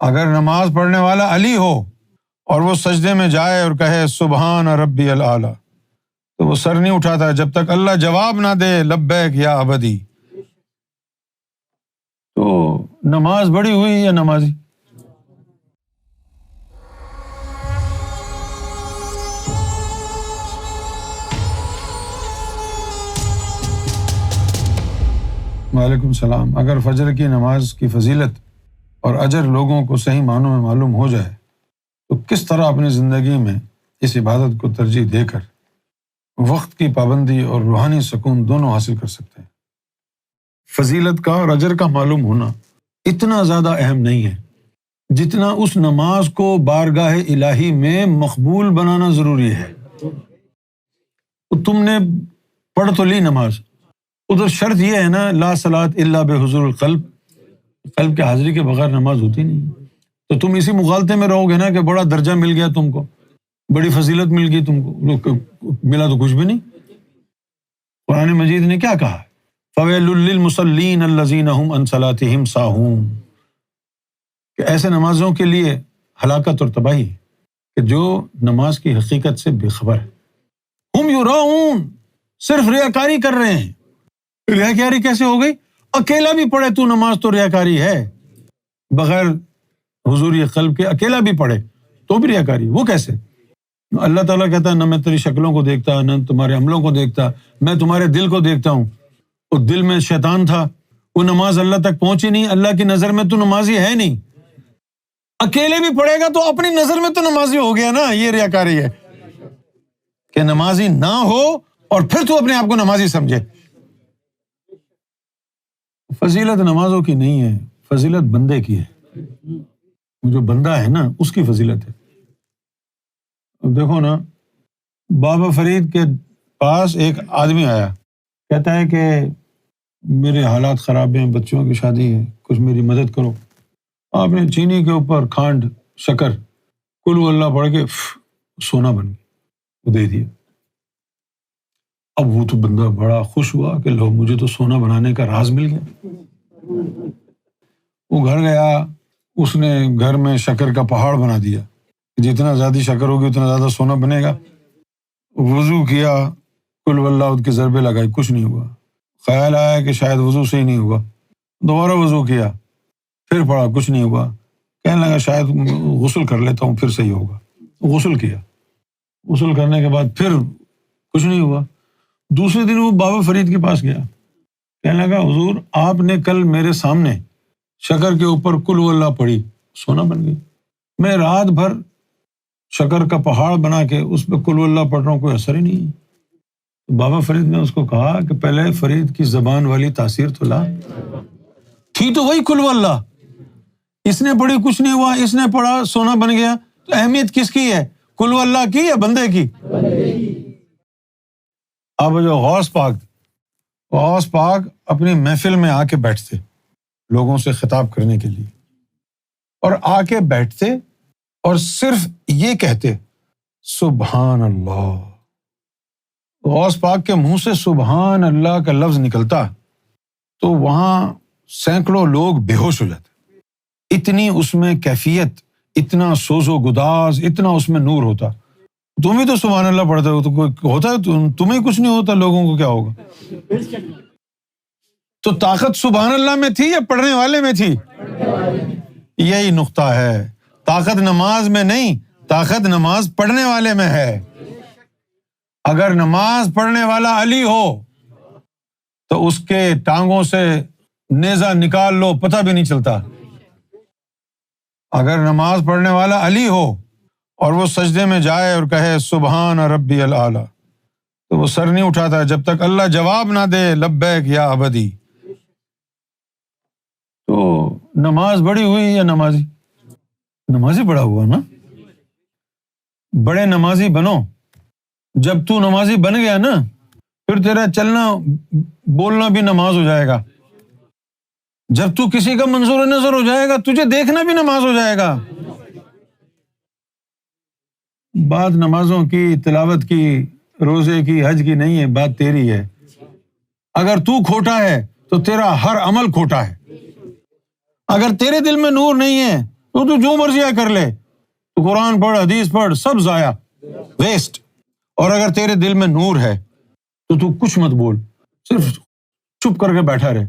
اگر نماز پڑھنے والا علی ہو اور وہ سجدے میں جائے اور کہے سبحان ربی الاعلیٰ، تو وہ سر نہیں اٹھاتا جب تک اللہ جواب نہ دے لبیک یا عبدی۔ تو نماز بڑی ہوئی یا نمازی؟ وعلیکم السلام۔ اگر فجر کی نماز کی فضیلت اور اجر لوگوں کو صحیح معنوں میں معلوم ہو جائے تو کس طرح اپنی زندگی میں اس عبادت کو ترجیح دے کر وقت کی پابندی اور روحانی سکون دونوں حاصل کر سکتے ہیں؟ فضیلت کا اور اجر کا معلوم ہونا اتنا زیادہ اہم نہیں ہے جتنا اس نماز کو بارگاہ الہی میں مقبول بنانا ضروری ہے۔ تو تم نے پڑھ تو لی نماز، ادھر شرط یہ ہے نا لا صلاۃ الا بحضور القلب، قلب کے حاضری کے بغیر نماز ہوتی نہیں۔ تو تم اسی مغالطے میں رہو گے نا کہ بڑا درجہ مل گیا تم کو، بڑی فضیلت مل گئی تم کو، ملا تو کچھ بھی نہیں۔ قرآن مجید نے کیا کہا؟ فویل للمصلین الذین هم عن صلاتهم ساہون، کہ ایسے نمازوں کے لیے ہلاکت اور تباہی کہ جو نماز کی حقیقت سے بے خبر ہے۔ ہم یراؤن، صرف ریاکاری کر رہے ہیں۔ ریاکاری کیسے ہو گئی؟ اکیلا بھی پڑھے تو نماز تو ریاکاری ہے، بغیر حضور قلب کے اکیلا بھی پڑھے تو بھی ریاکاری۔ وہ کیسے؟ اللہ تعالیٰ کہتا ہے نہ میں تیری شکلوں کو دیکھتا، نہ تمہارے عملوں کو دیکھتا، میں تمہارے دل کو دیکھتا ہوں۔ وہ دل میں شیطان تھا، وہ نماز اللہ تک پہنچی نہیں، اللہ کی نظر میں تو نمازی ہے نہیں۔ اکیلے بھی پڑھے گا تو اپنی نظر میں تو نمازی ہو گیا نا۔ یہ ریاکاری ہے کہ نمازی نہ ہو اور پھر تو اپنے آپ کو نمازی سمجھے۔ فضیلت نمازوں کی نہیں ہے، فضیلت بندے کی ہے۔ جو بندہ ہے نا اس کی فضیلت ہے۔ اب دیکھو نا، بابا فرید کے پاس ایک آدمی آیا، کہتا ہے کہ میرے حالات خراب ہیں، بچوں کی شادی ہے، کچھ میری مدد کرو۔ آپ نے چینی کے اوپر کھانڈ، شکر، کل ہو اللہ پڑھ کے سونا بن گیا، وہ دے دیا۔ اب وہ تو بندہ بڑا خوش ہوا کہ لو مجھے تو سونا بنانے کا راز مل گیا۔ وہ گھر گیا، اس نے گھر میں شکر کا پہاڑ بنا دیا، جتنا زیادہ شکر ہوگی اتنا زیادہ سونا بنے گا۔ وضو کیا، کل واللہ کے ضربے لگائے، کچھ نہیں ہوا۔ خیال آیا کہ شاید وضو سے ہی نہیں ہوا، دوبارہ وضو کیا، پھر پڑھا، کچھ نہیں ہوا۔ کہنے لگا شاید غسل کر لیتا ہوں پھر صحیح ہوگا۔ غسل کیا، غسل کرنے کے بعد پھر کچھ نہیں ہوا۔ دوسرے دن وہ بابا فرید کے پاس گیا، کہنے لگا حضور آپ نے کل میرے سامنے شکر کے اوپر کل واللہ پڑھی، سونا بن گئی۔ میں رات بھر شکر کا پہاڑ بنا کے اس پہ کل واللہ پڑھ رہا ہوں، کوئی اثر ہی نہیں ہے۔ بابا فرید نے اس کو کہا کہ پہلے فرید کی زبان والی تاثیر تو لا، تھی تو وہی کل واللہ، اس نے پڑھی کچھ نہیں ہوا، اس نے پڑھا سونا بن گیا۔ تو اہمیت کس کی ہے، کل واللہ کی یا بندے کی؟ اب جو غوث پاک اپنی محفل میں آ کے بیٹھتے لوگوں سے خطاب کرنے کے لیے، اور آ کے بیٹھتے اور صرف یہ کہتے سبحان اللہ۔ غوث پاک کے منہ سے سبحان اللہ کا لفظ نکلتا تو وہاں سینکڑوں لوگ بے ہوش ہو جاتے، اتنی اس میں کیفیت، اتنا سوز و گداز، اتنا اس میں نور ہوتا۔ تم ہی تو سبحان اللہ پڑھتے ہو، تو کوئی ہوتا ہے تمہیں کچھ نہیں ہوتا، لوگوں کو کیا ہوگا؟ تو طاقت سبحان اللہ میں تھی یا پڑھنے والے میں تھی؟ یہی نقطہ ہے، طاقت نماز میں نہیں، طاقت نماز پڑھنے والے میں ہے۔ اگر نماز پڑھنے والا علی ہو تو اس کے ٹانگوں سے نیزہ نکال لو، پتہ بھی نہیں چلتا۔ اگر نماز پڑھنے والا علی ہو اور وہ سجدے میں جائے اور کہے سبحان ربی الاعلیٰ، تو وہ سر نہیں اٹھاتا جب تک اللہ جواب نہ دے لبیک یا عبدی۔ تو نماز بڑی ہوئی یا نمازی؟ نمازی بڑا ہوا نا۔ بڑے نمازی بنو، جب تو نمازی بن گیا نا پھر تیرا چلنا بولنا بھی نماز ہو جائے گا۔ جب تو کسی کا منظور نظر ہو جائے گا تجھے دیکھنا بھی نماز ہو جائے گا۔ بات نمازوں کی، تلاوت کی، روزے کی، حج کی نہیں ہے، بات تیری ہے۔ اگر تو کھوٹا ہے تو تیرا ہر عمل کھوٹا ہے۔ اگر تیرے دل میں نور نہیں ہے تو جو مرضی ہے کر لے، تو قرآن پڑھ، حدیث پڑھ، سب ضائع، ویسٹ۔ اور اگر تیرے دل میں نور ہے تو کچھ مت بول، صرف چپ کر کے بیٹھا رہے،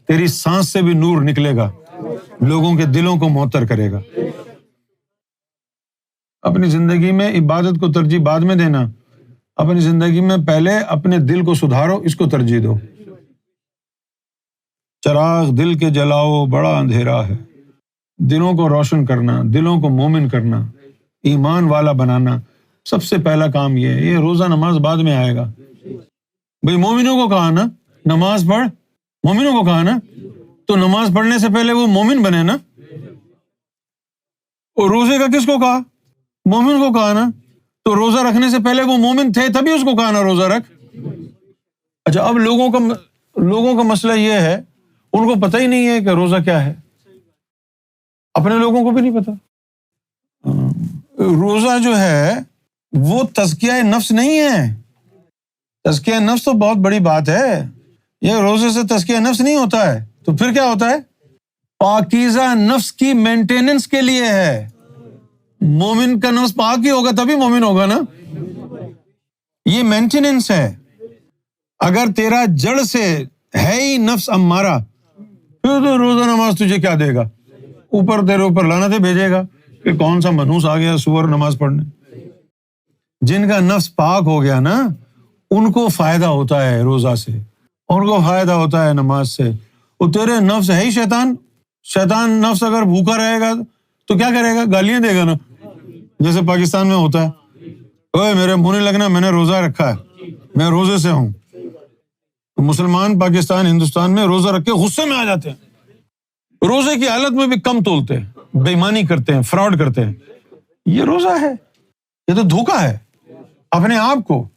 تیری سانس سے بھی نور نکلے گا، لوگوں کے دلوں کو معطر کرے گا۔ اپنی زندگی میں عبادت کو ترجیح بعد میں دینا، اپنی زندگی میں پہلے اپنے دل کو سدھارو، اس کو ترجیح دو۔ چراغ دل کے جلاؤ بڑا اندھیرا ہے، دلوں کو روشن کرنا، دلوں کو مومن کرنا، ایمان والا بنانا، سب سے پہلا کام یہ روزہ نماز بعد میں آئے گا۔ بھئی مومنوں کو کہا نا نماز پڑھ، مومنوں کو کہا نا، تو نماز پڑھنے سے پہلے وہ مومن بنے نا۔ اور روزے کا کس کو کہا؟ مومن کو کہا نا، تو روزہ رکھنے سے پہلے وہ مومن تھے تبھی اس کو کہا نا روزہ رکھ۔ اچھا، اب لوگوں کا مسئلہ یہ ہے، ان کو پتہ ہی نہیں ہے کہ روزہ کیا ہے، اپنے لوگوں کو بھی نہیں پتا۔ روزہ جو ہے وہ تزکیہ نفس نہیں ہے، تزکیہ نفس تو بہت بڑی بات ہے، یہ روزے سے تزکیہ نفس نہیں ہوتا ہے، تو پھر کیا ہوتا ہے؟ پاکیزہ نفس کی مینٹیننس کے لیے ہے۔ مومن کا نفس پاک ہی ہوگا تبھی مومن ہوگا نا، یہ مینٹیننس ہے۔ اگر تیرا جڑ سے ہے ہی نفس امارہ، پھر تو روزہ نماز تجھے کیا دے گا؟ اوپر تیرے اوپر لعنتیں بھیجے گا کہ کون سا منحوس آ گیا سور نماز پڑھنے۔ جن کا نفس پاک ہو گیا نا، ان کو فائدہ ہوتا ہے روزہ سے، ان کو فائدہ ہوتا ہے نماز سے۔ وہ تیرے نفس ہے ہی شیطان نفس اگر بھوکا رہے گا تو کیا کرے گا؟ گالیاں دے گا نا، جیسے پاکستان میں ہوتا ہے، اوے میرے منہ نہیں لگنا، میں نے روزہ رکھا ہے، میں روزے سے ہوں۔ مسلمان پاکستان ہندوستان میں روزہ رکھ کے غصے میں آ جاتے ہیں، روزے کی حالت میں بھی کم تولتے ہیں، بے ایمانی کرتے ہیں، فراڈ کرتے ہیں۔ یہ روزہ ہے، یہ تو دھوکہ ہے اپنے آپ کو۔